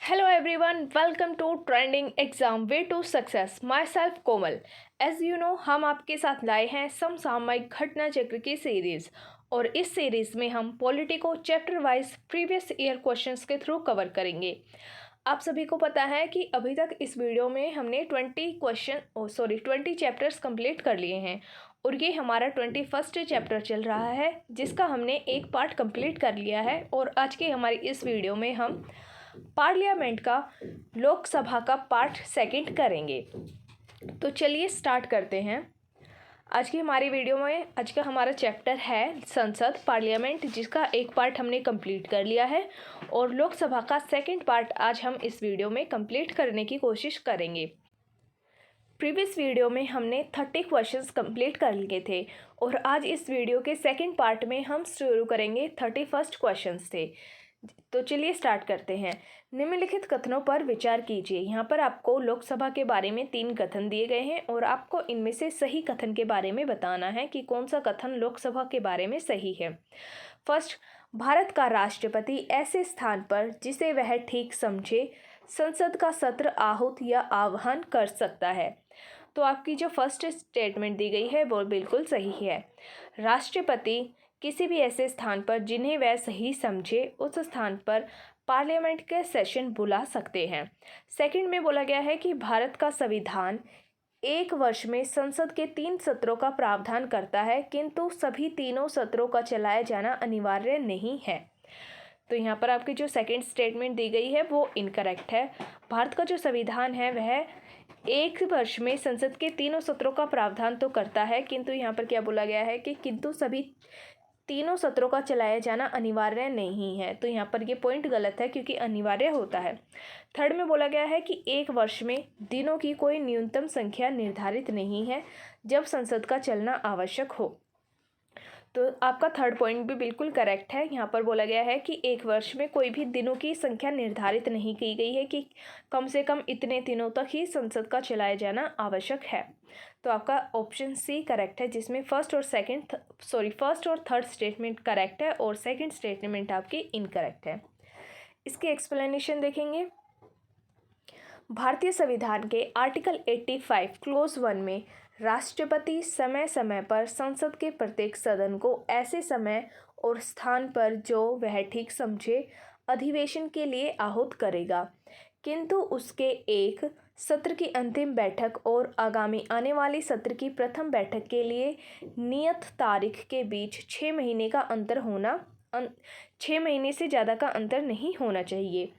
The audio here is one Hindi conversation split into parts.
Hello everyone, welcome to Trending Exam Way to Success. Myself Komal. As you know, हम आपके साथ लाए हैं समसामयिक घटना चक्र की सीरीज़ और इस सीरीज़ में हम पॉलिटी को chapter wise previous year questions के थ्रू कवर करेंगे। आप सभी को पता है कि अभी तक इस वीडियो में हमने 20 चैप्टर्स कंप्लीट कर लिए हैं और ये हमारा 21st चैप्टर चल रहा है जिसका हमने एक पार्ट कंप्लीट कर लिया है। और आज के हमारी इस वीडियो में हम पार्लियामेंट का लोकसभा का पार्ट सेकंड करेंगे। तो चलिए स्टार्ट करते हैं। आज की हमारी वीडियो में आज का हमारा चैप्टर है संसद पार्लियामेंट, जिसका एक पार्ट हमने कंप्लीट कर लिया है और लोकसभा का सेकंड पार्ट आज हम इस वीडियो में कंप्लीट करने की कोशिश करेंगे। प्रीवियस वीडियो में हमने 30 क्वेश्चंस कंप्लीट कर लिए थे और आज इस वीडियो के सेकंड पार्ट में हम शुरू करेंगे 31st क्वेश्चंस थे। तो चलिए स्टार्ट करते हैं। निम्नलिखित कथनों पर विचार कीजिए। यहाँ पर आपको लोकसभा के बारे में 3 कथन दिए गए हैं और आपको इनमें से सही कथन के बारे में बताना है कि कौन सा कथन लोकसभा के बारे में सही है। फर्स्ट, भारत का राष्ट्रपति ऐसे स्थान पर जिसे वह ठीक समझे संसद का सत्र आहूत या आह्वान कर सकता है। तो आपकी जो फर्स्ट स्टेटमेंट दी गई है वो बिल्कुल सही है। राष्ट्रपति किसी भी ऐसे स्थान पर जिन्हें वह सही समझे उस स्थान पर पार्लियामेंट के सेशन बुला सकते हैं। सेकंड में बोला गया है कि भारत का संविधान एक वर्ष में संसद के 3 सत्रों का प्रावधान करता है, किंतु सभी तीनों सत्रों का चलाया जाना अनिवार्य नहीं है। तो यहाँ पर आपकी जो सेकंड स्टेटमेंट दी गई है वो इनकरेक्ट है। भारत का जो संविधान है वह एक वर्ष में संसद के 3 सत्रों का प्रावधान तो करता है, किंतु यहाँ पर क्या बोला गया है कि किंतु सभी 3 सत्रों का चलाया जाना अनिवार्य नहीं है। तो यहाँ पर ये पॉइंट गलत है क्योंकि अनिवार्य होता है। थर्ड में बोला गया है कि एक वर्ष में दिनों की कोई न्यूनतम संख्या निर्धारित नहीं है जब संसद का चलना आवश्यक हो। तो आपका थर्ड पॉइंट भी बिल्कुल करेक्ट है। यहाँ पर बोला गया है कि एक वर्ष में कोई भी दिनों की संख्या निर्धारित नहीं की गई है कि कम से कम इतने दिनों तक ही संसद का चलाया जाना आवश्यक है। तो आपका ऑप्शन सी करेक्ट है, जिसमें फर्स्ट और थर्ड स्टेटमेंट करेक्ट है और सेकंड स्टेटमेंट आपकी इनकरेक्ट है। इसकी एक्सप्लेनेशन देखेंगे। भारतीय संविधान के आर्टिकल 85 क्लोज 1 में राष्ट्रपति समय समय पर संसद के प्रत्येक सदन को ऐसे समय और स्थान पर जो वह ठीक समझे अधिवेशन के लिए आहूत करेगा, किंतु उसके एक सत्र की अंतिम बैठक और आगामी आने वाली सत्र की प्रथम बैठक के लिए नियत तारीख के बीच 6 महीने का अंतर होना 6 महीने से ज़्यादा का अंतर नहीं होना चाहिए।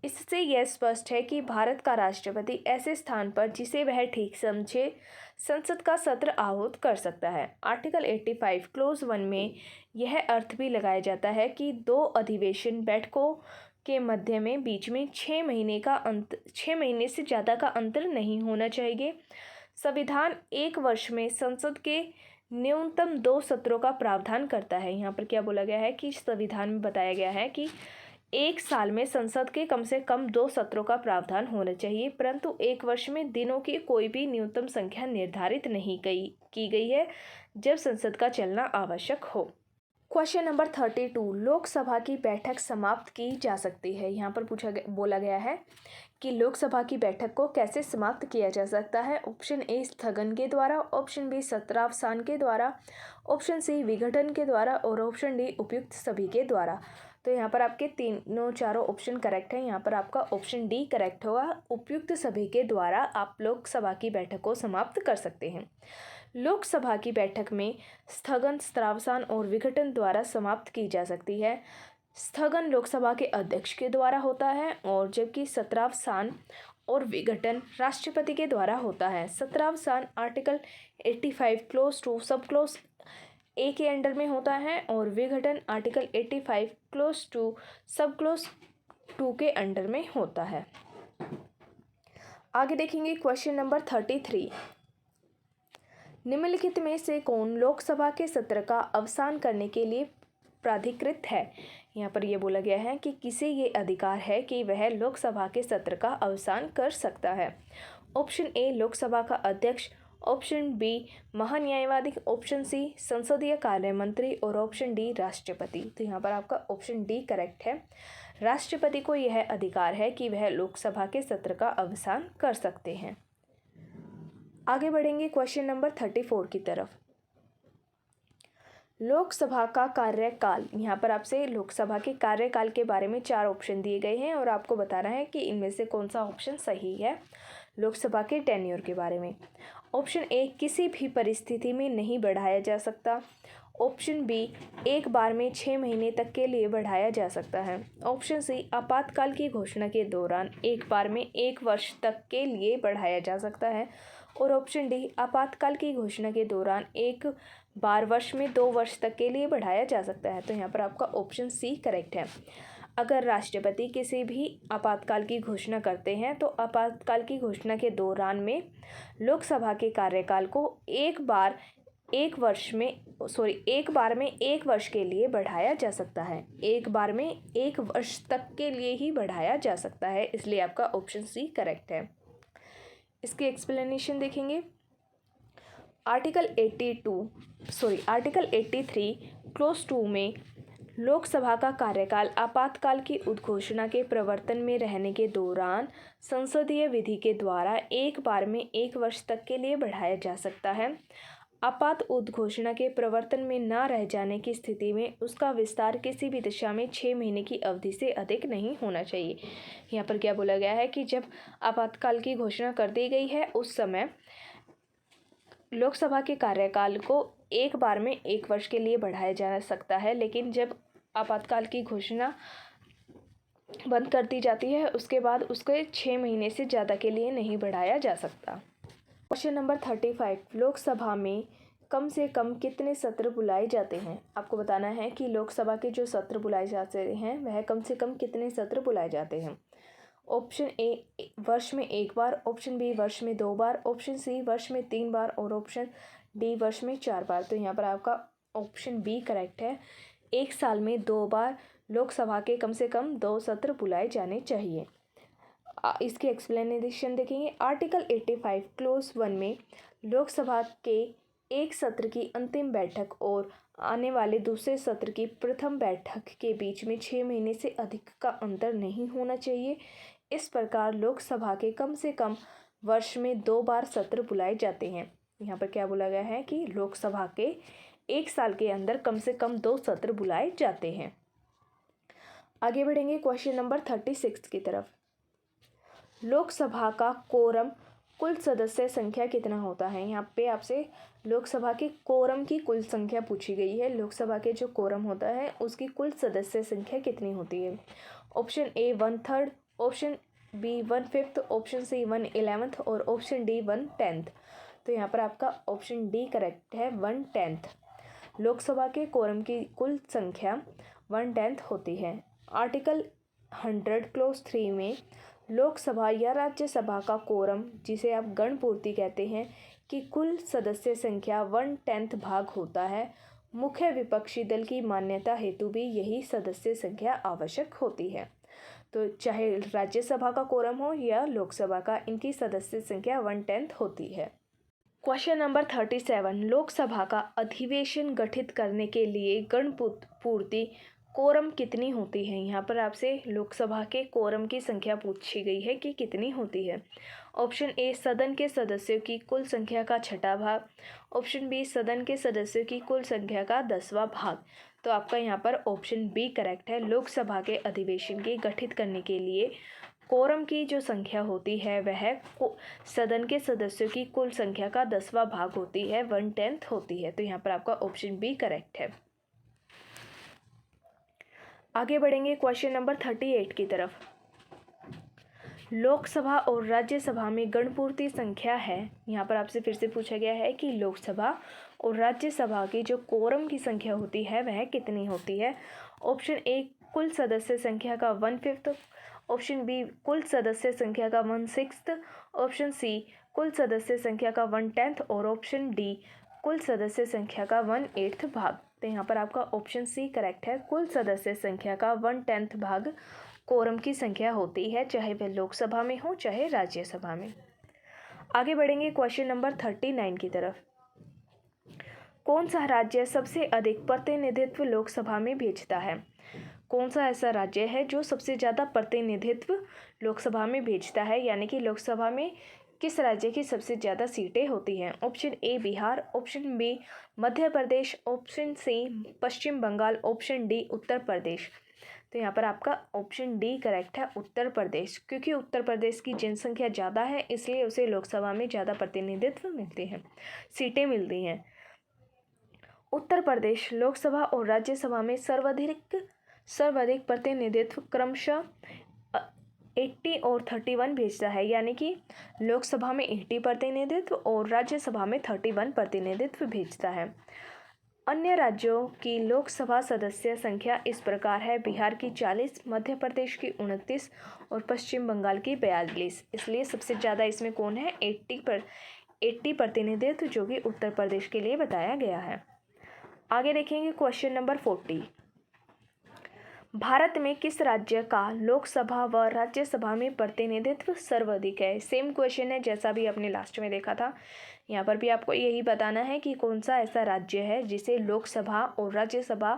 इससे यह स्पष्ट है कि भारत का राष्ट्रपति ऐसे स्थान पर जिसे वह ठीक समझे संसद का सत्र आहूत कर सकता है। आर्टिकल 85 क्लोज 1 में यह अर्थ भी लगाया जाता है कि 2 अधिवेशन बैठकों के मध्य में बीच में 6 महीने से ज़्यादा का अंतर नहीं होना चाहिए। संविधान एक वर्ष में संसद के न्यूनतम 2 सत्रों का प्रावधान करता है। यहाँ पर क्या बोला गया है कि संविधान में बताया गया है कि एक साल में संसद के कम से कम 2 सत्रों का प्रावधान होना चाहिए, परंतु एक वर्ष में दिनों की कोई भी न्यूनतम संख्या निर्धारित नहीं की गई है जब संसद का चलना आवश्यक हो। क्वेश्चन नंबर 32, लोकसभा की बैठक समाप्त की जा सकती है। यहाँ पर बोला गया है कि लोकसभा की बैठक को कैसे समाप्त किया जा सकता है। ऑप्शन ए स्थगन के द्वारा, ऑप्शन बी सत्रावसान के द्वारा, ऑप्शन सी विघटन के द्वारा और ऑप्शन डी उपयुक्त सभी के द्वारा। तो यहाँ पर आपके चारों ऑप्शन करेक्ट है। यहाँ पर आपका ऑप्शन डी करेक्ट होगा। उपयुक्त सभी के द्वारा आप लोकसभा की बैठक को समाप्त कर सकते हैं। लोकसभा की बैठक में स्थगन, सत्रावसान और विघटन द्वारा समाप्त की जा सकती है। स्थगन लोकसभा के अध्यक्ष के द्वारा होता है और जबकि सत्रावसान और विघटन राष्ट्रपति के द्वारा होता है। सत्रावसान आर्टिकल 85 क्लोज 2 सब क्लोज ए के अंडर में होता है और विघटन आर्टिकल 85 क्लोज 2 सब क्लोज 2 के अंडर में होता है। आगे देखेंगे क्वेश्चन नंबर 33, निम्नलिखित में से कौन लोकसभा के सत्र का अवसान करने के लिए प्राधिकृत है। यहाँ पर यह बोला गया है कि किसे ये अधिकार है कि वह लोकसभा के सत्र का अवसान कर सकता है। ऑप्शन ए लोकसभा का अध्यक्ष, ऑप्शन बी महान्यायवादी, ऑप्शन सी संसदीय कार्य मंत्री और ऑप्शन डी राष्ट्रपति। तो यहाँ पर आपका ऑप्शन डी करेक्ट है। राष्ट्रपति को यह अधिकार है कि वह लोकसभा के सत्र का अवसान कर सकते हैं। आगे बढ़ेंगे क्वेश्चन नंबर 34 की तरफ। लोकसभा का कार्यकाल, यहाँ पर आपसे लोकसभा के कार्यकाल के बारे में 4 ऑप्शन दिए गए हैं और आपको बताना है कि इनमें से कौन सा ऑप्शन सही है लोकसभा के टेन्योर के बारे में। ऑप्शन ए किसी भी परिस्थिति में नहीं बढ़ाया जा सकता। ऑप्शन बी एक बार में 6 महीने तक के लिए बढ़ाया जा सकता है। ऑप्शन सी आपातकाल की घोषणा के दौरान एक बार में 1 वर्ष तक के लिए बढ़ाया जा सकता है। और ऑप्शन डी आपातकाल की घोषणा के दौरान एक बार वर्ष में 2 वर्ष तक के लिए बढ़ाया जा सकता है। तो यहाँ पर आपका ऑप्शन सी करेक्ट है। अगर राष्ट्रपति किसी भी आपातकाल की घोषणा करते हैं तो आपातकाल की घोषणा के दौरान में लोकसभा के कार्यकाल को एक बार में 1 वर्ष के लिए बढ़ाया जा सकता है। एक बार में 1 वर्ष तक के लिए ही बढ़ाया जा सकता है, इसलिए आपका ऑप्शन सी करेक्ट है। इसकी एक्सप्लेनेशन देखेंगे। आर्टिकल 83 क्लोज 2 में लोकसभा का कार्यकाल आपातकाल की उद्घोषणा के प्रवर्तन में रहने के दौरान संसदीय विधि के द्वारा एक बार में 1 वर्ष तक के लिए बढ़ाया जा सकता है। आपात उद्घोषणा के प्रवर्तन में न रह जाने की स्थिति में उसका विस्तार किसी भी दिशा में 6 महीने की अवधि से अधिक नहीं होना चाहिए। यहाँ पर क्या बोला गया है कि जब आपातकाल की घोषणा कर दी गई है उस समय लोकसभा के कार्यकाल को एक बार में 1 वर्ष के लिए बढ़ाया जा सकता है, लेकिन जब आपातकाल की घोषणा बंद कर दी जाती है उसके बाद उसके 6 महीने से ज़्यादा के लिए नहीं बढ़ाया जा सकता। क्वेश्चन नंबर 35, लोकसभा में कम से कम कितने सत्र बुलाए जाते हैं। आपको बताना है कि लोकसभा के जो सत्र बुलाए जाते हैं वह कम से कम कितने सत्र बुलाए जाते हैं। ऑप्शन ए वर्ष में 1 बार, ऑप्शन बी वर्ष में 2 बार, ऑप्शन सी वर्ष में 3 बार और ऑप्शन डी वर्ष में 4 बार। तो यहाँ पर आपका ऑप्शन बी करेक्ट है। 1 साल में 2 बार लोकसभा के कम से कम 2 सत्र बुलाए जाने चाहिए। इसकी एक्सप्लेनेशन देखेंगे। आर्टिकल 85 क्लोज 1 में लोकसभा के एक सत्र की अंतिम बैठक और आने वाले दूसरे सत्र की प्रथम बैठक के बीच में 6 महीने से अधिक का अंतर नहीं होना चाहिए। इस प्रकार लोकसभा के कम से कम वर्ष में 2 बार सत्र बुलाए जाते हैं। यहाँ पर क्या बोला गया है कि लोकसभा के 1 साल के अंदर कम से कम 2 सत्र बुलाए जाते हैं। आगे बढ़ेंगे क्वेश्चन नंबर 36 की तरफ। लोकसभा का कोरम कुल सदस्य संख्या कितना होता है। यहाँ पे आपसे लोकसभा के कोरम की कुल संख्या पूछी गई है। लोकसभा के जो कोरम होता है उसकी कुल सदस्य संख्या कितनी होती है। Option A 1/3, option B 1/5, option C 1/11 और ऑप्शन डी 1/10। तो यहाँ पर आपका ऑप्शन डी करेक्ट है, 1/10। लोकसभा के कोरम की कुल संख्या 1/10 होती है। आर्टिकल 100 क्लोज 3 में लोकसभा या राज्यसभा का कोरम, जिसे आप गणपूर्ति कहते हैं, कि कुल सदस्य संख्या 1/10 भाग होता है। मुख्य विपक्षी दल की मान्यता हेतु भी यही सदस्य संख्या आवश्यक होती है। तो चाहे राज्यसभा का कोरम हो या लोकसभा का, इनकी सदस्य संख्या 1/10 होती है। क्वेश्चन नंबर 37, लोकसभा का अधिवेशन गठित करने के लिए गणपूर्ति कोरम कितनी होती है। यहाँ पर आपसे लोकसभा के कोरम की संख्या पूछी गई है कि कितनी होती है। ऑप्शन ए सदन के सदस्यों की कुल संख्या का 6वां भाग, ऑप्शन बी सदन के सदस्यों की कुल संख्या का 10वां भाग। तो आपका यहाँ पर ऑप्शन बी करेक्ट है। लोकसभा के अधिवेशन के गठित करने के लिए कोरम की जो संख्या होती है वह सदन के सदस्यों की कुल संख्या का 10वां भाग होती है, 1/10 होती है। तो यहाँ पर आपका ऑप्शन बी करेक्ट है। आगे बढ़ेंगे क्वेश्चन नंबर 38 की तरफ। लोकसभा और राज्यसभा में गणपूर्ति संख्या है। यहाँ पर आपसे फिर से पूछा गया है कि लोकसभा और राज्यसभा की जो कोरम की संख्या होती है वह कितनी होती है। ऑप्शन ए कुल सदस्य संख्या का 1/5, ऑप्शन बी कुल सदस्य संख्या का 1/6, ऑप्शन सी कुल सदस्य संख्या का 1/10 और ऑप्शन डी कुल सदस्य संख्या का 1/8 भाग। तो यहाँ पर आपका ऑप्शन सी करेक्ट है। कुल सदस्य संख्या का 1/10 भाग कोरम की संख्या होती है, चाहे वह लोकसभा में हो चाहे राज्यसभा में। आगे बढ़ेंगे क्वेश्चन नंबर 39 की तरफ। कौन सा राज्य सबसे अधिक प्रतिनिधित्व लोकसभा में भेजता है? कौन सा ऐसा राज्य है जो सबसे ज़्यादा प्रतिनिधित्व लोकसभा में भेजता है, यानी कि लोकसभा में किस राज्य की सबसे ज़्यादा सीटें होती हैं? Option A Bihar, option B Madhya Pradesh, option C Paschim Bengal, option D Uttar Pradesh. तो यहाँ पर आपका ऑप्शन डी करेक्ट है, उत्तर प्रदेश, क्योंकि उत्तर प्रदेश की जनसंख्या ज़्यादा है इसलिए उसे लोकसभा में ज़्यादा प्रतिनिधित्व मिलते हैं, सीटें मिलती हैं। उत्तर प्रदेश लोकसभा और राज्यसभा में सर्वाधिक प्रतिनिधित्व क्रमशः 80 और 31 भेजता है, यानी कि लोकसभा में 80 प्रतिनिधित्व और राज्यसभा में 31 प्रतिनिधित्व भेजता है। अन्य राज्यों की लोकसभा सदस्य संख्या इस प्रकार है: बिहार की 40, मध्य प्रदेश की 29 और पश्चिम बंगाल की 42। इसलिए सबसे ज़्यादा इसमें कौन है? 80 प्रतिनिधित्व, जो कि उत्तर प्रदेश के लिए बताया गया है। आगे देखेंगे क्वेश्चन नंबर 40। भारत में किस राज्य का लोकसभा व राज्यसभा में प्रतिनिधित्व सर्वाधिक है? सेम क्वेश्चन है जैसा भी आपने लास्ट में देखा था। यहाँ पर भी आपको यही बताना है कि कौन सा ऐसा राज्य है जिसे लोकसभा और राज्यसभा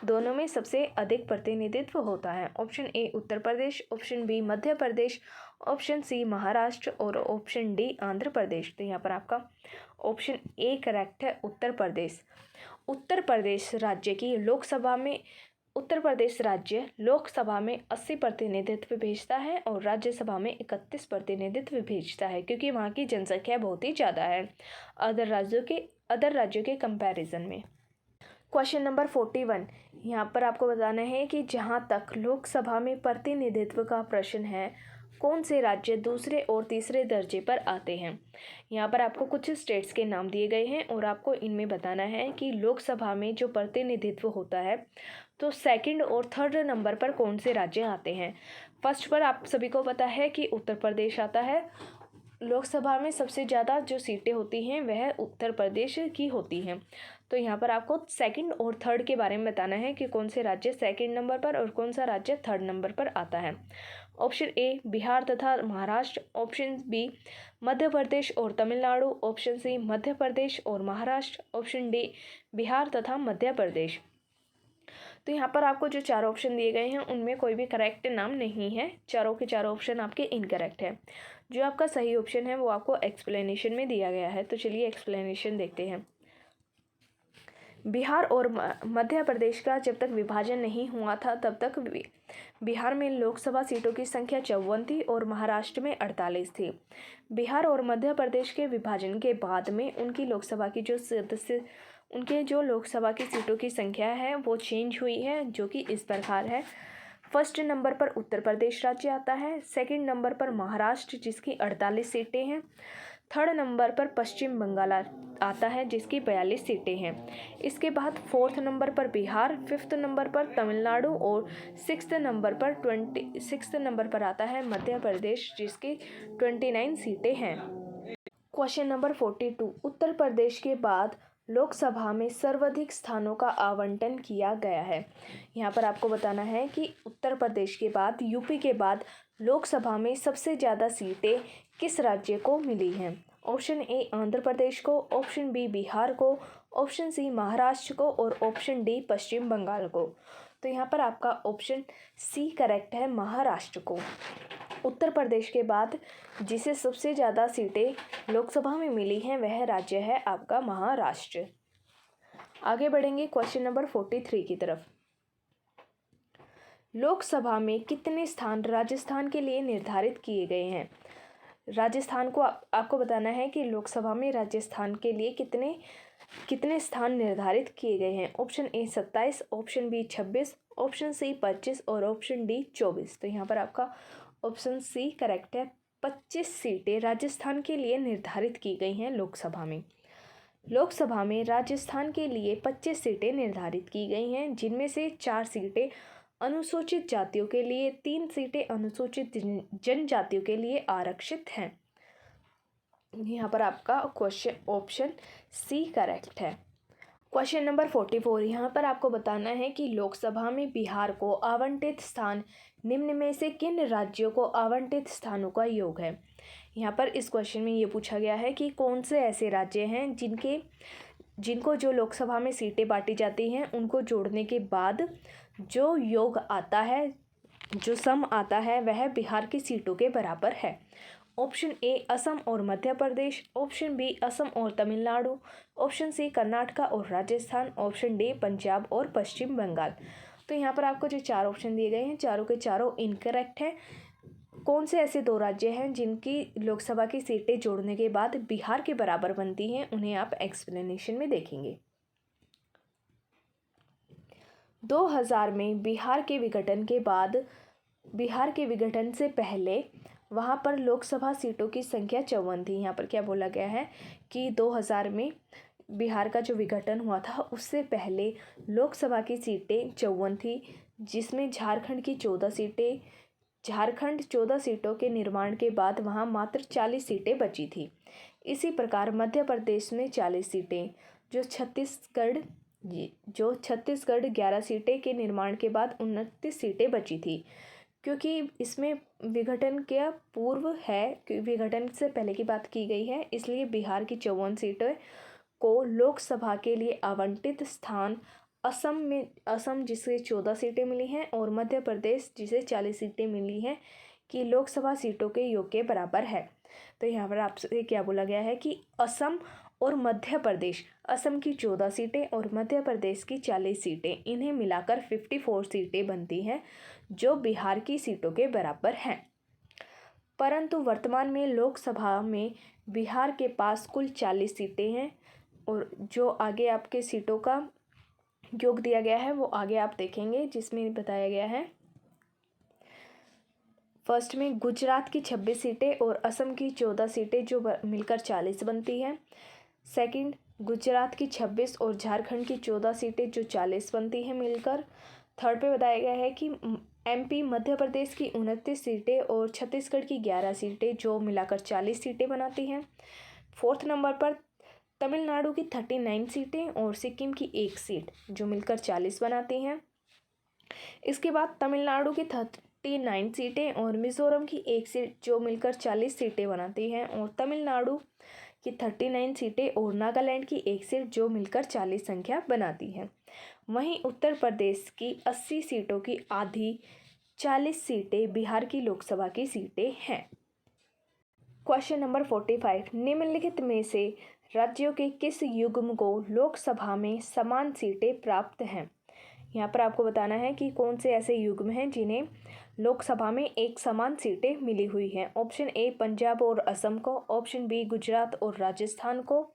दोनों में सबसे अधिक प्रतिनिधित्व होता है। Option A Uttar Pradesh, option B Madhya Pradesh, option C Maharashtra और ऑप्शन डी आंध्र प्रदेश। तो यहाँ पर आपका ऑप्शन ए करेक्ट है, उत्तर प्रदेश। उत्तर प्रदेश राज्य लोकसभा में 80 प्रतिनिधित्व भेजता है और राज्यसभा में 31 प्रतिनिधित्व भेजता है, क्योंकि वहाँ की जनसंख्या बहुत ही ज़्यादा है अदर राज्यों के कंपैरिजन में। क्वेश्चन नंबर 41, यहाँ पर आपको बताना है कि जहाँ तक लोकसभा में प्रतिनिधित्व का प्रश्न है, कौन से राज्य दूसरे और तीसरे दर्जे पर आते हैं? यहाँ पर आपको कुछ स्टेट्स के नाम दिए गए हैं और आपको इनमें बताना है कि लोकसभा में जो प्रतिनिधित्व होता है तो सेकंड और थर्ड नंबर पर कौन से राज्य आते हैं। फर्स्ट पर आप सभी को पता है कि उत्तर प्रदेश आता है। लोकसभा में सबसे ज़्यादा जो सीटें होती हैं वह उत्तर प्रदेश की होती हैं। तो यहाँ पर आपको सेकंड और थर्ड के बारे में बताना है कि कौन से राज्य सेकंड नंबर पर और कौन सा राज्य थर्ड नंबर पर आता है। ऑप्शन ए बिहार तथा महाराष्ट्र, ऑप्शन बी मध्य प्रदेश और तमिलनाडु, ऑप्शन सी मध्य प्रदेश और महाराष्ट्र, ऑप्शन डी बिहार तथा मध्य प्रदेश। तो यहाँ पर आपको जो चार ऑप्शन दिए गए हैं उनमें कोई भी करेक्ट नाम नहीं है, चारों के चारों ऑप्शन आपके इनकरेक्ट है। जो आपका सही ऑप्शन है वो आपको एक्सप्लेनेशन में दिया गया है। तो चलिए एक्सप्लेनेशन देखते हैं। बिहार और मध्य प्रदेश का जब तक विभाजन नहीं हुआ था तब तक बिहार में लोकसभा सीटों की संख्या 54 थी और महाराष्ट्र में 48 थी। बिहार और मध्य प्रदेश के विभाजन के बाद में उनकी लोकसभा की जो लोकसभा की सीटों की संख्या है वो चेंज हुई है, जो कि इस प्रकार है। फर्स्ट नंबर पर उत्तर प्रदेश राज्य आता है, सेकंड नंबर पर महाराष्ट्र जिसकी 48 सीटें हैं, थर्ड नंबर पर पश्चिम बंगाल आता है जिसकी 42 सीटें हैं। इसके बाद फोर्थ नंबर पर बिहार, फिफ्थ नंबर पर तमिलनाडु और सिक्स्थ नंबर पर आता है मध्य प्रदेश जिसकी 29 सीटें हैं। क्वेश्चन नंबर 42, उत्तर प्रदेश के बाद लोकसभा में सर्वाधिक स्थानों का आवंटन किया गया है। यहाँ पर आपको बताना है कि उत्तर प्रदेश के बाद यूपी के बाद लोकसभा में सबसे ज़्यादा सीटें किस राज्य को मिली हैं। ऑप्शन ए आंध्र प्रदेश को, ऑप्शन बी बिहार को, ऑप्शन सी महाराष्ट्र को और ऑप्शन डी पश्चिम बंगाल को। तो यहाँ पर आपका ऑप्शन सी करेक्ट है, महाराष्ट्र को। उत्तर प्रदेश के बाद जिसे सबसे ज़्यादा सीटें लोकसभा में मिली हैं वह राज्य है आपका महाराष्ट्र। आगे बढ़ेंगे क्वेश्चन नंबर 43 की तरफ। लोकसभा में कितने स्थान राजस्थान के लिए निर्धारित किए गए हैं? राजस्थान को आपको बताना है कि लोकसभा में राजस्थान के लिए कितने स्थान निर्धारित किए गए हैं। Option A 27, option B 26, option C 25 और ऑप्शन डी 24। तो यहाँ पर आपका ऑप्शन सी करेक्ट है, 25 सीटें राजस्थान के लिए निर्धारित की गई हैं लोकसभा में। लोकसभा में राजस्थान के लिए 25 सीटें निर्धारित की गई हैं, जिनमें से 4 सीटें अनुसूचित जातियों के लिए, 3 सीटें अनुसूचित जनजातियों के लिए आरक्षित हैं। यहाँ पर आपका क्वेश्चन ऑप्शन सी करेक्ट है। क्वेश्चन नंबर 44, यहाँ पर आपको बताना है कि लोकसभा में बिहार को आवंटित स्थान निम्न में से किन राज्यों को आवंटित स्थानों का योग है। यहाँ पर इस क्वेश्चन में ये पूछा गया है कि कौन से ऐसे राज्य हैं जिनको जो लोकसभा में सीटें बांटी जाती हैं उनको जोड़ने के बाद जो योग आता है, जो सम आता है, वह बिहार की सीटों के बराबर है। ऑप्शन ए असम और मध्य प्रदेश, ऑप्शन बी असम और तमिलनाडु, ऑप्शन सी कर्नाटका और राजस्थान, ऑप्शन डी पंजाब और पश्चिम बंगाल। तो यहाँ पर आपको जो चार ऑप्शन दिए गए हैं चारों के चारों इनकरेक्ट हैं। कौन से ऐसे दो राज्य हैं जिनकी लोकसभा की सीटें जोड़ने के बाद बिहार के बराबर बनती हैं, उन्हें आप एक्सप्लेनेशन में देखेंगे। 2000 में बिहार के विघटन से पहले वहाँ पर लोकसभा सीटों की संख्या 54 थी। यहाँ पर क्या बोला गया है कि 2000 में बिहार का जो विघटन हुआ था उससे पहले लोकसभा की सीटें 54 थी, जिसमें झारखंड 14 सीटों के निर्माण के बाद वहाँ मात्र 40 सीटें बची थी। इसी प्रकार मध्य प्रदेश में 40 सीटें, जो छत्तीसगढ़ 11 सीटें के निर्माण के बाद 29 सीटें बची थी। क्योंकि इसमें विघटन के पूर्व है, विघटन से पहले की बात की गई है, इसलिए बिहार की 54 सीटें को लोकसभा के लिए आवंटित स्थान असम जिसे 14 सीटें मिली हैं और मध्य प्रदेश जिसे 40 सीटें मिली हैं कि लोकसभा सीटों के योग के बराबर है। तो यहाँ पर आपसे क्या बोला गया है कि असम और मध्य प्रदेश, असम की 14 सीटें और मध्य प्रदेश की 40 सीटें, इन्हें मिलाकर 54 सीटें बनती हैं जो बिहार की सीटों के बराबर हैं। परंतु वर्तमान में लोकसभा में बिहार के पास कुल 40 सीटें हैं और जो आगे आपके सीटों का योग दिया गया है वो आगे आप देखेंगे, जिसमें बताया गया है फर्स्ट में गुजरात की 26 सीटें और असम की 14 सीटें जो मिलकर 40 बनती हैं। सेकंड, गुजरात की 26 और झारखंड की 14 सीटें जो 40 बनती हैं मिलकर। थर्ड पे बताया गया है कि एमपी मध्य प्रदेश की 29 सीटें और छत्तीसगढ़ की 11 सीटें जो मिलाकर 40 सीटें बनाती हैं। फोर्थ नंबर पर तमिलनाडु की 39 सीटें और सिक्किम की 1 सीट जो मिलकर 40 बनाती हैं। इसके बाद तमिलनाडु की 39 सीटें और मिजोरम की 1 सीट जो मिलकर 40 सीटें बनाती हैं, और तमिलनाडु की 39 सीटें और नागालैंड की 1 सीट जो मिलकर 40 संख्या बनाती हैं। वहीं उत्तर प्रदेश की 80 सीटों की आधी 40 सीटें बिहार की लोकसभा की सीटें हैं। क्वेश्चन नंबर 45, निम्नलिखित में से राज्यों के किस युग्म को लोकसभा में समान सीटें प्राप्त हैं। यहाँ पर आपको बताना है कि कौन से ऐसे युग्म हैं जिन्हें लोकसभा में एक समान सीटें मिली हुई हैं। ऑप्शन ए पंजाब और असम को, ऑप्शन बी गुजरात और राजस्थान को,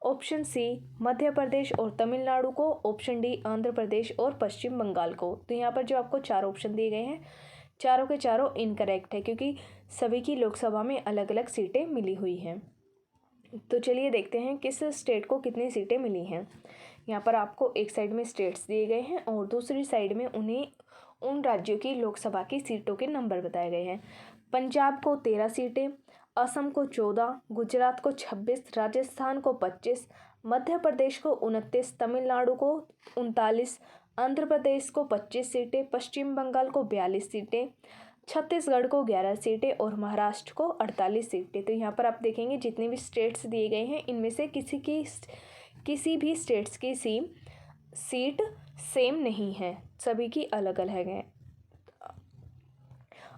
ऑप्शन सी मध्य प्रदेश और तमिलनाडु को, ऑप्शन डी आंध्र प्रदेश और पश्चिम बंगाल को। तो यहाँ पर जो आपको 4 ऑप्शन दिए गए हैं चारों के चारों इनकरेक्ट है, क्योंकि सभी की लोकसभा में अलग अलग सीटें मिली हुई हैं। तो चलिए देखते हैं किस स्टेट को कितनी सीटें मिली हैं। यहाँ पर आपको एक साइड में स्टेट्स दिए गए हैं और दूसरी साइड में उन राज्यों की लोकसभा की सीटों के नंबर बताए गए हैं। पंजाब को 13 सीटें, असम को 14, गुजरात को 26, राजस्थान को 25, मध्य प्रदेश को 29, तमिलनाडु को 39, आंध्र प्रदेश को 25 सीटें, पश्चिम बंगाल को 42 सीटें, छत्तीसगढ़ को 11 सीटें और महाराष्ट्र को 48 सीटें। तो यहाँ पर आप देखेंगे जितने भी स्टेट्स दिए गए हैं इनमें से किसी भी स्टेट्स की सीट सेम नहीं है, सभी की अलग अलग है।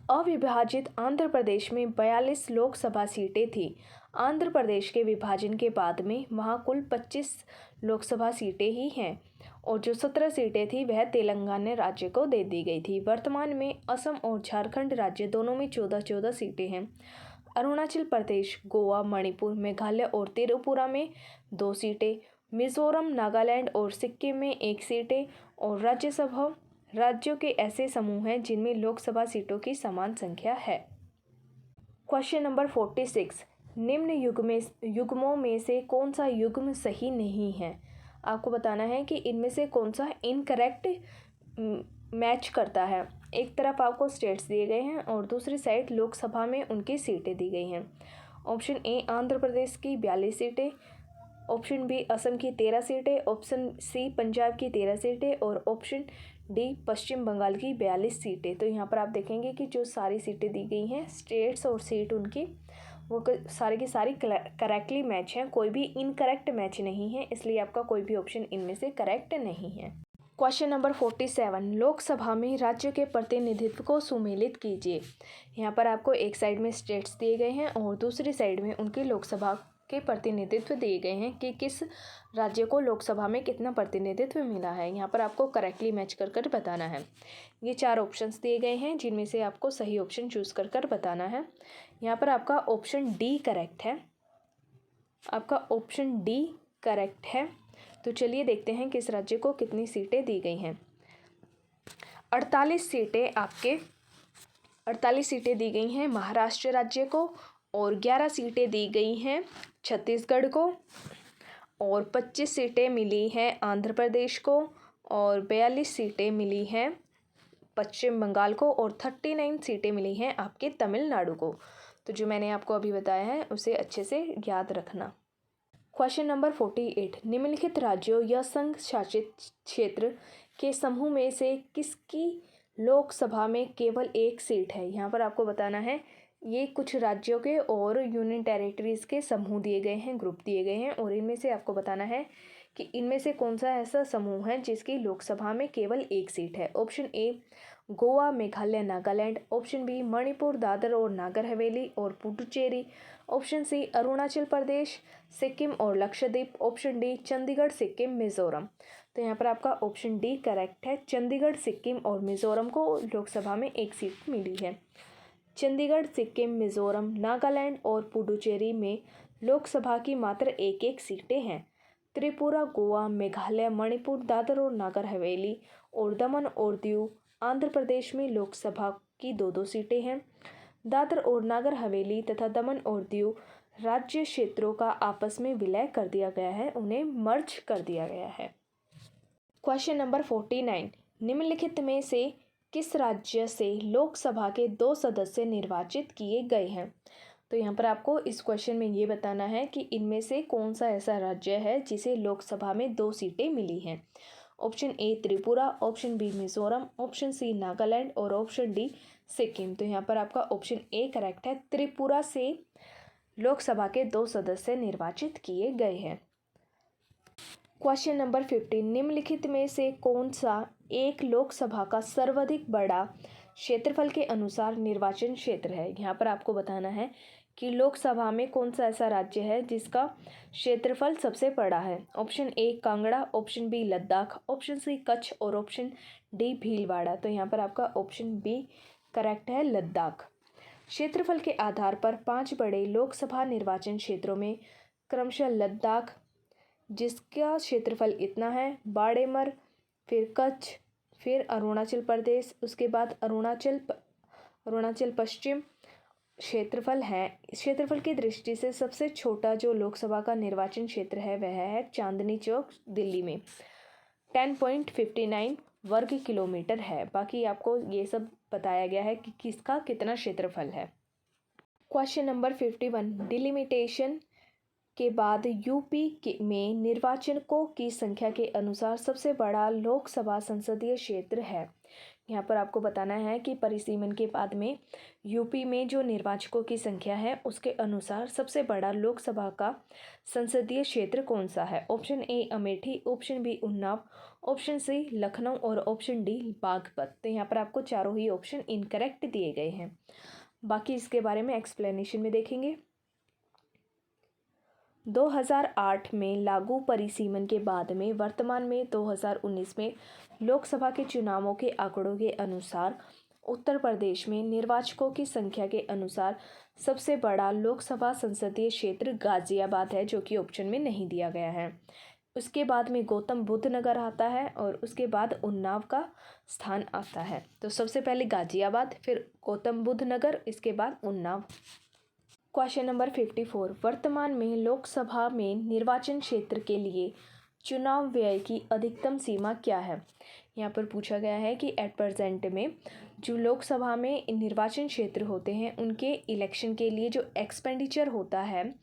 अविभाजित आंध्र प्रदेश में 42 लोकसभा सीटें थी। आंध्र प्रदेश के विभाजन के बाद में वहाँ कुल 25 लोकसभा सीटें ही हैं और जो 17 सीटें थी वह तेलंगाना राज्य को दे दी गई थी। वर्तमान में असम और झारखंड राज्य दोनों में 14-14 सीटें हैं। अरुणाचल प्रदेश, गोवा, मणिपुर, मेघालय और त्रिपुरा में 2 सीटें, मिजोरम, नागालैंड और सिक्किम में 1 सीटें और राज्यों के ऐसे समूह हैं जिनमें लोकसभा सीटों की समान संख्या है। क्वेश्चन नंबर 46, निम्न युग्मों में से कौन सा युग्म सही नहीं है। आपको बताना है कि इनमें से कौन सा इनकरेक्ट मैच करता है। एक तरफ आपको स्टेट्स दिए गए हैं और दूसरी साइड लोकसभा में उनकी सीटें दी गई हैं। ऑप्शन ए आंध्र प्रदेश की 42 सीटें, ऑप्शन बी असम की 13 सीटें, ऑप्शन सी पंजाब की 13 सीटें और ऑप्शन डी पश्चिम बंगाल की 42 सीटें। तो यहाँ पर आप देखेंगे कि जो सारी सीटें दी गई हैं स्टेट्स और सीट उनकी वो सारी की सारी करेक्टली मैच हैं, कोई भी इनकरेक्ट मैच नहीं है, इसलिए आपका कोई भी ऑप्शन इनमें से करेक्ट नहीं है। क्वेश्चन नंबर 47, लोकसभा में राज्यों के प्रतिनिधित्व को सुमेलित कीजिए। यहाँ पर आपको एक साइड में स्टेट्स दिए गए हैं और दूसरी साइड में उनकी लोकसभा के प्रतिनिधित्व दिए गए हैं कि किस राज्य को लोकसभा में कितना प्रतिनिधित्व मिला है। यहाँ पर आपको करेक्टली मैच कर कर बताना है। ये 4 ऑप्शंस दिए गए हैं जिनमें से आपको सही ऑप्शन चूज़ कर कर बताना है। यहाँ पर आपका ऑप्शन डी करेक्ट है, आपका ऑप्शन डी करेक्ट है। तो चलिए देखते हैं किस राज्य को कितनी सीटें दी गई हैं। 48 सीटें दी गई हैं महाराष्ट्र राज्य को और 11 सीटें दी गई हैं छत्तीसगढ़ को और 25 सीटें मिली हैं आंध्र प्रदेश को और 42 सीटें मिली हैं पश्चिम बंगाल को और 39 सीटें मिली हैं आपके तमिलनाडु को। तो जो मैंने आपको अभी बताया है उसे अच्छे से याद रखना। क्वेश्चन नंबर 48, निम्नलिखित राज्यों या संघ शासित क्षेत्र के समूह में से किसकी लोकसभा में केवल एक सीट है। यहाँ पर आपको बताना है, ये कुछ राज्यों के और यूनियन टेरिटरीज़ के समूह दिए गए हैं, ग्रुप दिए गए हैं और इनमें से आपको बताना है कि इनमें से कौन सा ऐसा समूह है जिसकी लोकसभा में केवल एक सीट है। Option A Goa, Meghalaya, Nagaland, option B Manipur, Dadra और नागर हवेली और पुडुचेरी, ऑप्शन सी अरुणाचल प्रदेश, सिक्किम और लक्षद्वीप, ऑप्शन डी चंडीगढ़, सिक्किम, मिजोरम। तो यहाँ पर आपका ऑप्शन डी करेक्ट है, चंडीगढ़, सिक्किम और मिजोरम को लोकसभा में एक सीट मिली है। चंडीगढ़, सिक्किम, मिजोरम, नागालैंड और पुडुचेरी में लोकसभा की मात्र एक एक सीटें हैं। त्रिपुरा, गोवा, मेघालय, मणिपुर, दादर और नागर हवेली और दमन और दीव आंध्र प्रदेश में लोकसभा की 2-2 सीटें हैं। दादर और नागर हवेली तथा दमन और दीव राज्य क्षेत्रों का आपस में विलय कर दिया गया है, उन्हें मर्ज कर दिया गया है। क्वेश्चन नंबर 49, निम्नलिखित में से किस राज्य से लोकसभा के 2 सदस्य निर्वाचित किए गए हैं। तो यहाँ पर आपको इस क्वेश्चन में ये बताना है कि इनमें से कौन सा ऐसा राज्य है जिसे लोकसभा में 2 सीटें मिली हैं। Option A Tripura, option B Mizoram, option C Nagaland और ऑप्शन डी सिक्किम। तो यहाँ पर आपका ऑप्शन ए करेक्ट है, त्रिपुरा से लोकसभा के 2 सदस्य निर्वाचित किए गए हैं। क्वेश्चन नंबर 50, निम्नलिखित में से कौन सा एक लोकसभा का सर्वाधिक बड़ा क्षेत्रफल के अनुसार निर्वाचन क्षेत्र है। यहाँ पर आपको बताना है कि लोकसभा में कौन सा ऐसा राज्य है जिसका क्षेत्रफल सबसे बड़ा है। Option A Kangra, option B Ladakh, option C Kutch और ऑप्शन डी भीलवाड़ा। तो यहाँ पर आपका ऑप्शन बी करेक्ट है, लद्दाख। क्षेत्रफल के आधार पर 5 बड़े लोकसभा निर्वाचन क्षेत्रों में क्रमशः लद्दाख जिसका क्षेत्रफल इतना है, बाड़ेमर, फिर कच्छ, फिर अरुणाचल प्रदेश, उसके बाद अरुणाचल पश्चिम क्षेत्रफल है। क्षेत्रफल की दृष्टि से सबसे छोटा जो लोकसभा का निर्वाचन क्षेत्र है वह है चांदनी चौक दिल्ली में 10.59 वर्ग किलोमीटर है। बाकी आपको ये सब बताया गया है कि किसका कितना क्षेत्रफल है। क्वेश्चन नंबर 51, डिलिमिटेशन के बाद यूपी में निर्वाचकों की संख्या के अनुसार सबसे बड़ा लोकसभा संसदीय क्षेत्र है। यहाँ पर आपको बताना है कि परिसीमन के बाद में यूपी में जो निर्वाचकों की संख्या है उसके अनुसार सबसे बड़ा लोकसभा का संसदीय क्षेत्र कौन सा है। Option A Amethi, option B Unnao, option C Lucknow और ऑप्शन डी बागपत। तो यहाँ पर आपको चारों ही ऑप्शन इनकरेक्ट दिए गए हैं। बाकी इसके बारे में एक्सप्लेनेशन में देखेंगे। 2008 में लागू परिसीमन के बाद में वर्तमान में 2019 में लोकसभा के चुनावों के आंकड़ों के अनुसार उत्तर प्रदेश में निर्वाचकों की संख्या के अनुसार सबसे बड़ा लोकसभा संसदीय क्षेत्र गाजियाबाद है, जो कि ऑप्शन में नहीं दिया गया है। उसके बाद में गौतम बुद्ध नगर आता है और उसके बाद उन्नाव का स्थान आता है। तो सबसे पहले गाजियाबाद, फिर गौतम बुद्ध नगर, इसके बाद उन्नाव। क्वेश्चन नंबर 54, वर्तमान में लोकसभा में निर्वाचन क्षेत्र के लिए चुनाव व्यय की अधिकतम सीमा क्या है। यहाँ पर पूछा गया है कि एट प्रेजेंट में जो लोकसभा में निर्वाचन क्षेत्र होते हैं उनके इलेक्शन के लिए जो एक्सपेंडिचर होता है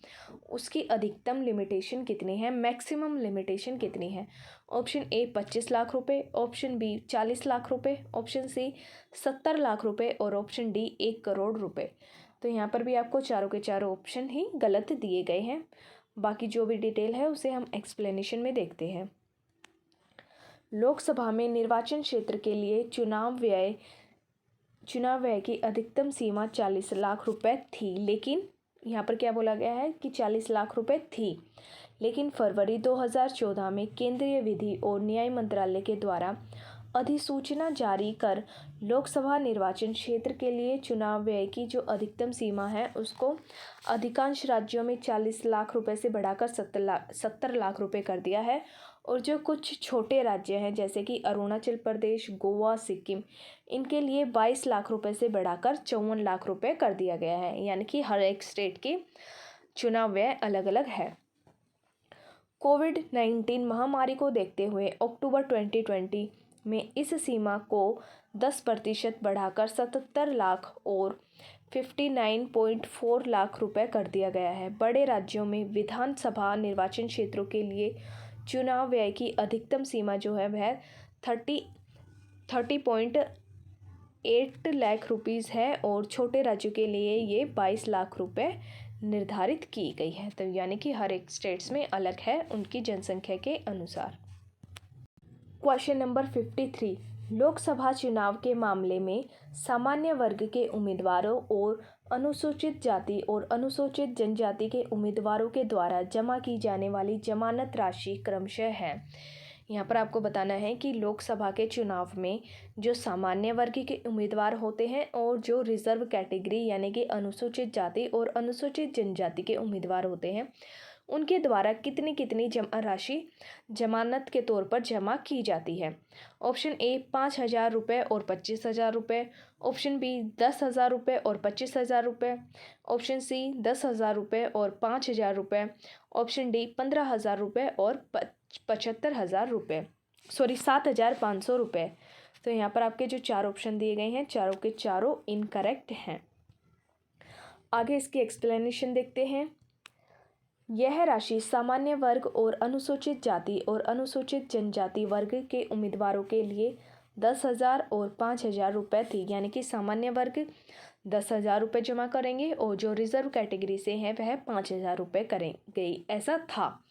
उसकी अधिकतम लिमिटेशन कितनी है, मैक्सिमम लिमिटेशन कितनी है। ऑप्शन ए 25 लाख रुपए, ऑप्शन बी 40 लाख रुपए, ऑप्शन सी 70 लाख रुपए और ऑप्शन डी 1 करोड़ रुपए। तो यहाँ पर भी आपको चारों के चारों ऑप्शन ही गलत दिए गए हैं। बाकी जो भी डिटेल है उसे हम एक्सप्लेनेशन में देखते हैं। लोकसभा में निर्वाचन क्षेत्र के लिए चुनाव व्यय की अधिकतम सीमा 40 लाख रुपए थी, लेकिन यहाँ पर क्या बोला गया है कि 40 लाख रुपए थी, लेकिन फरवरी 2014 में केंद्रीय विधि और न्याय मंत्रालय के द्वारा अधिसूचना जारी कर लोकसभा निर्वाचन क्षेत्र के लिए चुनाव व्यय की जो अधिकतम सीमा है उसको अधिकांश राज्यों में 40 लाख रुपए से बढ़ाकर 70 लाख रुपए कर दिया है। और जो कुछ छोटे राज्य हैं जैसे कि अरुणाचल प्रदेश, गोवा, सिक्किम, इनके लिए 22 लाख रुपए से बढ़ाकर 54 लाख रुपए कर दिया गया है। यानी कि हर एक स्टेट की चुनाव व्यय अलग अलग है। कोविड-19 महामारी को देखते हुए अक्टूबर 2020 में इस सीमा को 10% बढ़ाकर 77 लाख और 59.4 लाख रुपए कर दिया गया है। बड़े राज्यों में विधानसभा निर्वाचन क्षेत्रों के लिए चुनाव व्यय की अधिकतम सीमा जो है वह 30.8 लाख रुपीज़ है और छोटे राज्यों के लिए ये 22 लाख रुपए निर्धारित की गई है। तो यानी कि हर एक स्टेट्स में अलग है उनकी जनसंख्या के अनुसार। क्वेश्चन नंबर 53, लोकसभा चुनाव के मामले में सामान्य वर्ग के उम्मीदवारों और अनुसूचित जाति और अनुसूचित जनजाति के उम्मीदवारों के द्वारा जमा की जाने वाली जमानत राशि क्रमशः है। यहाँ पर आपको बताना है कि लोकसभा के चुनाव में जो सामान्य वर्ग के उम्मीदवार होते हैं और जो रिजर्व कैटेगरी यानी कि अनुसूचित जाति और अनुसूचित जनजाति के उम्मीदवार होते हैं उनके द्वारा कितनी कितनी जमा राशि जमानत के तौर पर जमा की जाती है। ऑप्शन ए 5,000 रुपये और 25,000 रुपये, ऑप्शन बी 10,000 रुपये और 25,000 रुपये, ऑप्शन सी 10,000 रुपये और 5,000 रुपये, ऑप्शन डी 15,000 रुपये और 75,000 रुपये, 7,500 रुपये। तो यहाँ पर आपके जो चार ऑप्शन दिए गए हैं चारों के चारों इनकरेक्ट हैं। आगे इसकी एक्सप्लेनेशन देखते हैं। यह राशि सामान्य वर्ग और अनुसूचित जाति और अनुसूचित जनजाति वर्ग के उम्मीदवारों के लिए 10,000 और 5,000 रुपये थी। यानी कि सामान्य वर्ग 10,000 रुपये जमा करेंगे और जो रिजर्व कैटेगरी से हैं वह 5,000 रुपये करेंगे, ऐसा था।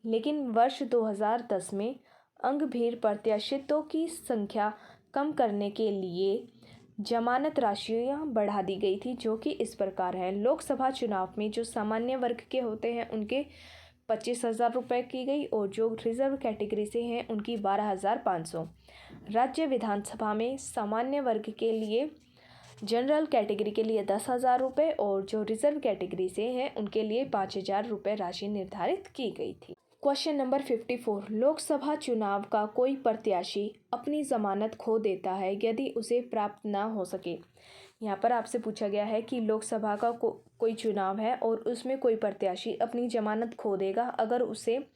लेकिन वर्ष 2010 में अंगभीर प्रत्याशितों की संख्या कम करने के लिए जमानत राशियाँ बढ़ा दी गई थी, जो कि इस प्रकार है। लोकसभा चुनाव में जो सामान्य वर्ग के होते हैं उनके 25,000 रुपये की गई और जो रिजर्व कैटेगरी से हैं उनकी 12,500। राज्य विधानसभा में सामान्य वर्ग के लिए जनरल कैटेगरी के लिए 10,000 रुपये और जो रिजर्व कैटेगरी से हैं उनके लिए 5,000 रुपये राशि निर्धारित की गई थी। क्वेश्चन नंबर 54, लोकसभा चुनाव का कोई प्रत्याशी अपनी जमानत खो देता है यदि उसे प्राप्त ना हो सके। यहाँ पर आपसे पूछा गया है कि लोकसभा का कोई चुनाव है और उसमें कोई प्रत्याशी अपनी जमानत खो देगा अगर उसे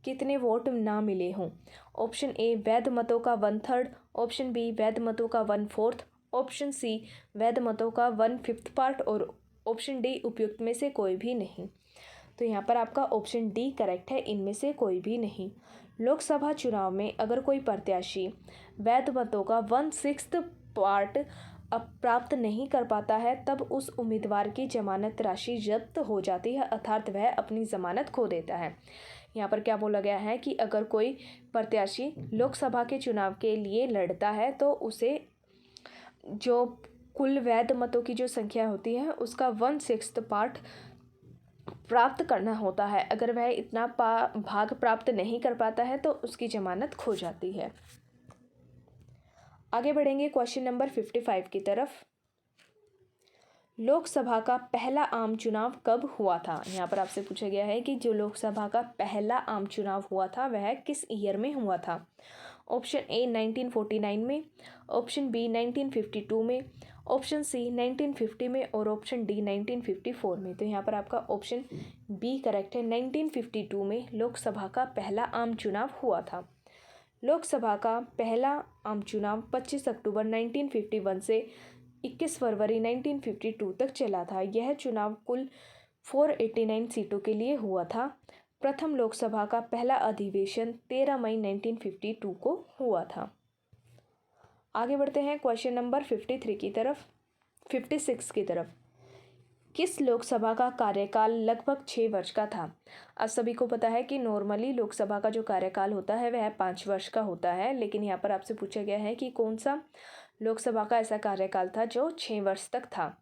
कितने वोट ना मिले हों। ऑप्शन ए वैध मतों का 1/3, ऑप्शन बी वैध मतों का 1/4, ऑप्शन सी वैध मतों का 1/5 पार्ट और ऑप्शन डी उपयुक्त में से कोई भी नहीं। तो यहाँ पर आपका ऑप्शन डी करेक्ट है, इनमें से कोई भी नहीं। लोकसभा चुनाव में अगर कोई प्रत्याशी वैध मतों का 1/6 पार्ट प्राप्त नहीं कर पाता है तब उस उम्मीदवार की जमानत राशि जब्त हो जाती है, अर्थात वह अपनी जमानत खो देता है। यहाँ पर क्या बोला गया है कि अगर कोई प्रत्याशी लोकसभा के चुनाव के लिए लड़ता है तो उसे जो कुल वैध मतों की जो संख्या होती है उसका 1/6 पार्ट प्राप्त करना होता है। अगर वह इतना भाग प्राप्त नहीं कर पाता है तो उसकी जमानत खो जाती है। आगे बढ़ेंगे क्वेश्चन नंबर 55 की तरफ। लोकसभा का पहला आम चुनाव कब हुआ था? यहाँ पर आपसे पूछा गया है कि जो लोकसभा का पहला आम चुनाव हुआ था वह किस ईयर में हुआ था। ऑप्शन ए 1949 में, ऑप्शन बी 1952 में, ऑप्शन सी 1950 में और ऑप्शन डी 1954 में। तो यहाँ पर आपका ऑप्शन बी करेक्ट है, 1952 में लोकसभा का पहला आम चुनाव हुआ था। लोकसभा का पहला आम चुनाव 25 अक्टूबर 1951 से 21 फरवरी 1952 तक चला था। यह चुनाव कुल 489 सीटों के लिए हुआ था। प्रथम लोकसभा का पहला अधिवेशन 13 मई 1952 को हुआ था। आगे बढ़ते हैं क्वेश्चन नंबर 56 की तरफ। किस लोकसभा का कार्यकाल लगभग 6 वर्ष का था? आप सभी को पता है कि नॉर्मली लोकसभा का जो कार्यकाल होता है वह 5 वर्ष का होता है, लेकिन यहाँ पर आपसे पूछा गया है कि कौन सा लोकसभा का ऐसा कार्यकाल था जो 6 वर्ष तक था।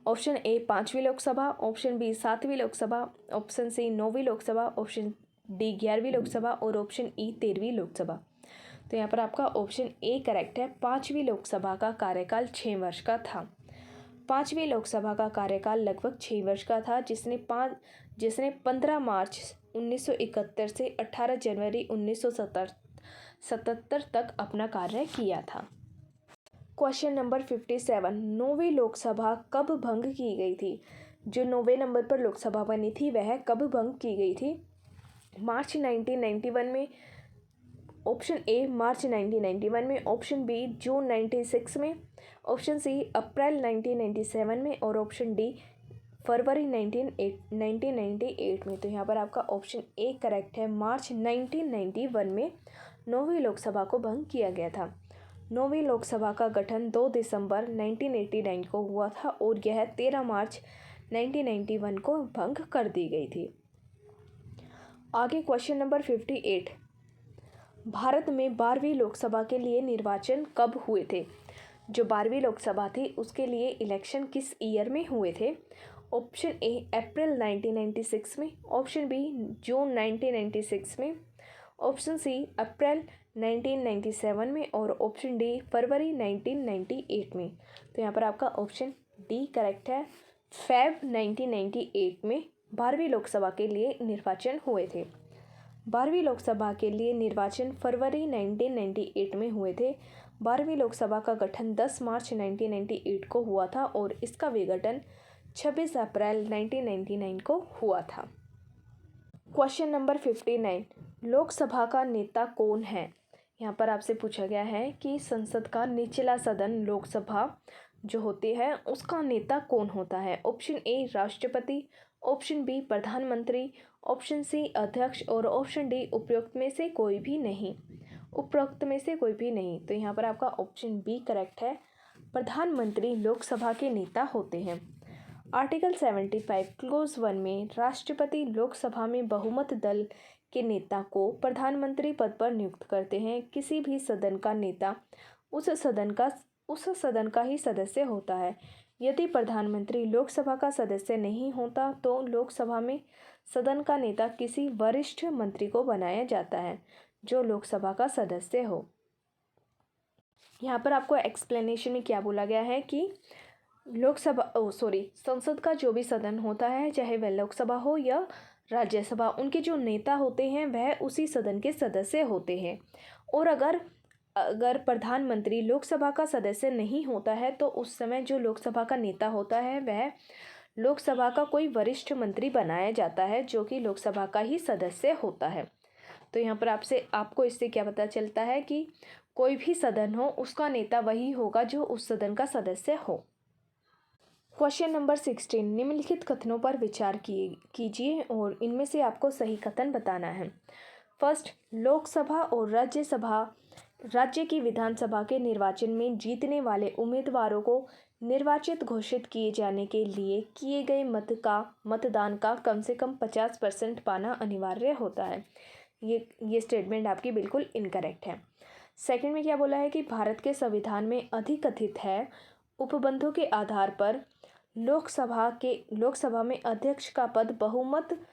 ऑप्शन ए 5वीं लोकसभा, ऑप्शन बी 7वीं लोकसभा, ऑप्शन सी 9वीं लोकसभा, ऑप्शन डी 11वीं लोकसभा और ऑप्शन ई 13वीं लोकसभा। तो यहाँ पर आपका ऑप्शन ए करेक्ट है। 5वीं लोकसभा का कार्यकाल 6 वर्ष का था। 5वीं लोकसभा का कार्यकाल लगभग 6 वर्ष का था, जिसने 15 मार्च 1971 से 18 जनवरी 1977 तक अपना कार्य किया था। क्वेश्चन नंबर 57, 9वीं लोकसभा कब भंग की गई थी? जो 9वें नंबर पर लोकसभा बनी थी वह कब भंग की गई थी? मार्च 1991 में, ऑप्शन ए मार्च 1991 में, ऑप्शन बी जून 96 में, ऑप्शन सी अप्रैल 1997 में और ऑप्शन डी फरवरी 1998 में। तो यहाँ पर आपका ऑप्शन ए करेक्ट है। मार्च 1991 में 9वीं लोकसभा को भंग किया गया था। 9वीं लोकसभा का गठन 2 दिसंबर 1989 को हुआ था और यह 13 मार्च 1991 को भंग कर दी गई थी। आगे क्वेश्चन नंबर 58, भारत में 12वीं लोकसभा के लिए निर्वाचन कब हुए थे? जो 12वीं लोकसभा थी उसके लिए इलेक्शन किस ईयर में हुए थे? ऑप्शन ए अप्रैल 1996 में, ऑप्शन बी जून 1996 में, ऑप्शन सी अप्रैल 1997 में और ऑप्शन डी फरवरी 1998 में। तो यहाँ पर आपका ऑप्शन डी करेक्ट है। फेब 1998 में 12वीं लोकसभा के लिए निर्वाचन हुए थे। 12वीं लोकसभा के लिए निर्वाचन फरवरी 1998 में हुए थे। 12वीं लोकसभा का गठन 10 मार्च 1998 को हुआ था और इसका विघटन 26 अप्रैल 1999 को हुआ था। क्वेश्चन नंबर 59, लोकसभा का नेता कौन है? यहाँ पर आपसे पूछा गया है कि संसद का निचला सदन लोकसभा जो होती है उसका नेता कौन होता है? ऑप्शन ए राष्ट्रपति, ऑप्शन बी प्रधानमंत्री, ऑप्शन सी अध्यक्ष और ऑप्शन डी उपरोक्त में से कोई भी नहीं। तो यहाँ पर आपका ऑप्शन बी करेक्ट है। प्रधानमंत्री लोकसभा के नेता होते हैं। आर्टिकल 75 क्लोज 1 में राष्ट्रपति लोकसभा में बहुमत दल के नेता को प्रधानमंत्री पद पर नियुक्त करते हैं। किसी भी सदन का नेता उस सदन का ही सदस्य होता है। यदि प्रधानमंत्री लोकसभा का सदस्य नहीं होता तो लोकसभा में सदन का नेता किसी वरिष्ठ मंत्री को बनाया जाता है जो लोकसभा का सदस्य हो। यहाँ पर आपको एक्सप्लेनेशन में क्या बोला गया है कि संसद का जो भी सदन होता है, चाहे वह लोकसभा हो या राज्यसभा, उनके जो नेता होते हैं वह उसी सदन के सदस्य होते हैं। और अगर प्रधानमंत्री लोकसभा का सदस्य नहीं होता है तो उस समय जो लोकसभा का नेता होता है वह लोकसभा का कोई वरिष्ठ मंत्री बनाया जाता है जो कि लोकसभा का ही सदस्य होता है। तो यहाँ पर आपको इससे क्या पता चलता है कि कोई भी सदन हो उसका नेता वही होगा जो उस सदन का सदस्य हो। क्वेश्चन नंबर 16, निम्नलिखित कथनों पर विचार कीजिए और इनमें से आपको सही कथन बताना है। फर्स्ट, लोकसभा और राज्य की विधानसभा के निर्वाचन में जीतने वाले उम्मीदवारों को निर्वाचित घोषित किए जाने के लिए किए गए मतदान का कम से कम 50% पाना अनिवार्य होता है। ये स्टेटमेंट आपकी बिल्कुल इनकरेक्ट है। सेकंड में क्या बोला है कि भारत के संविधान में अधिकथित है उपबंधों के आधार पर लोकसभा में अध्यक्ष का पद बहुमत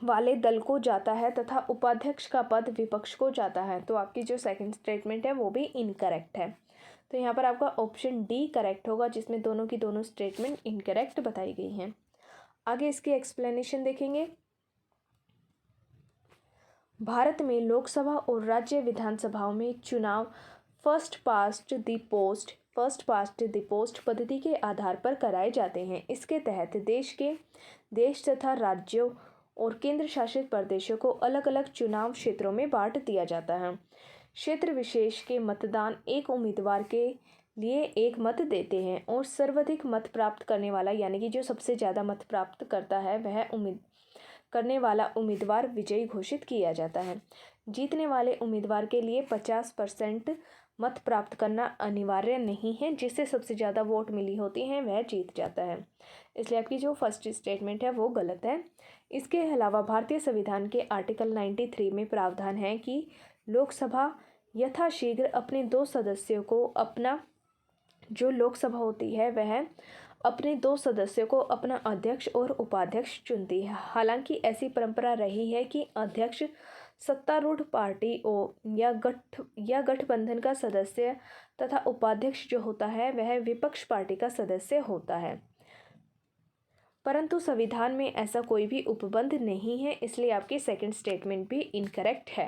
वाले दल को जाता है तथा उपाध्यक्ष का पद विपक्ष को जाता है। तो आपकी जो सेकंड स्टेटमेंट है वो भी इनकरेक्ट है। तो यहाँ पर आपका ऑप्शन डी करेक्ट होगा जिसमें दोनों की दोनों स्टेटमेंट इनकरेक्ट बताई गई हैं। आगे इसकी एक्सप्लेनेशन देखेंगे। भारत में लोकसभा और राज्य विधानसभाओं में चुनाव फर्स्ट पास्ट द पोस्ट पद्धति के आधार पर कराए जाते हैं। इसके तहत देश तथा राज्यों और केंद्र शासित प्रदेशों को अलग अलग चुनाव क्षेत्रों में बांट दिया जाता है। क्षेत्र विशेष के मतदान एक उम्मीदवार के लिए एक मत देते हैं और सर्वाधिक मत प्राप्त करने वाला यानी कि जो सबसे ज़्यादा मत प्राप्त करता है वह उम्मीदवार विजयी घोषित किया जाता है। जीतने वाले उम्मीदवार के लिए 50% मत प्राप्त करना अनिवार्य नहीं है। जिससे सबसे ज़्यादा वोट मिली होती हैं वह जीत जाता है। इसलिए आपकी जो फर्स्ट स्टेटमेंट है वो गलत है। इसके अलावा भारतीय संविधान के आर्टिकल 93 में प्रावधान है कि लोकसभा यथाशीघ्र अपने 2 सदस्यों को अपने 2 सदस्यों को अपना अध्यक्ष और उपाध्यक्ष चुनती है। हालांकि ऐसी परंपरा रही है कि अध्यक्ष सत्तारूढ़ पार्टी या गठबंधन का सदस्य तथा उपाध्यक्ष जो होता है वह विपक्ष पार्टी का सदस्य होता है, परंतु संविधान में ऐसा कोई भी उपबंध नहीं है। इसलिए आपकी सेकंड स्टेटमेंट भी इनकरेक्ट है।